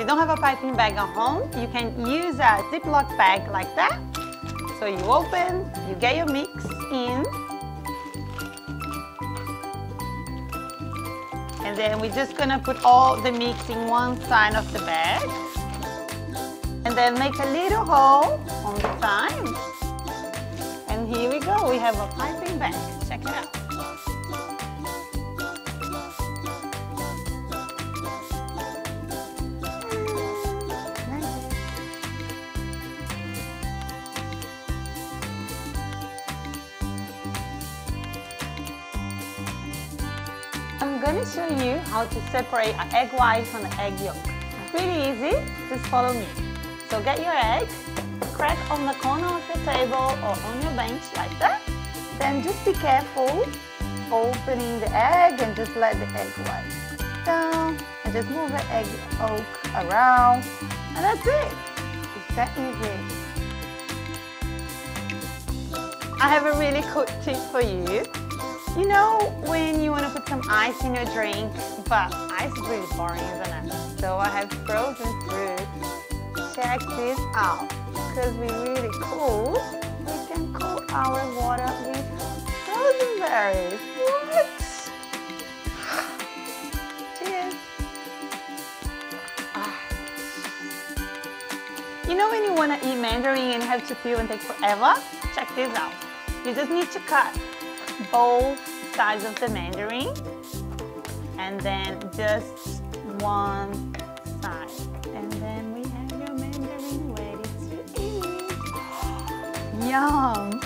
you don't have a piping bag at home, you can use a Ziplock bag like that. So you open, you get your mix in, and then we're just gonna put all the mix in one side of the bag, and then make a little hole on the side. And here we go, we have a piping bag. Check it out. I'm going to show you how to separate an egg white from the egg yolk. It's really easy, just follow me. So get your egg, crack on the corner of your table or on your bench like that. Then just be careful opening the egg and just let the egg white down. And just move the egg yolk around. And that's it. It's that easy. I have a really cool tip for you. You know when you want to put some ice in your drink, but ice is really boring, isn't it? So I have frozen fruit. Check this out, because we're really cool. We can cool our water with frozen berries. What? Cheers. You know when you want to eat mandarin and have to peel and take forever? Check this out. You just need to cut both sides of the mandarin and then just one side, and then we have your mandarin ready to eat. Yum!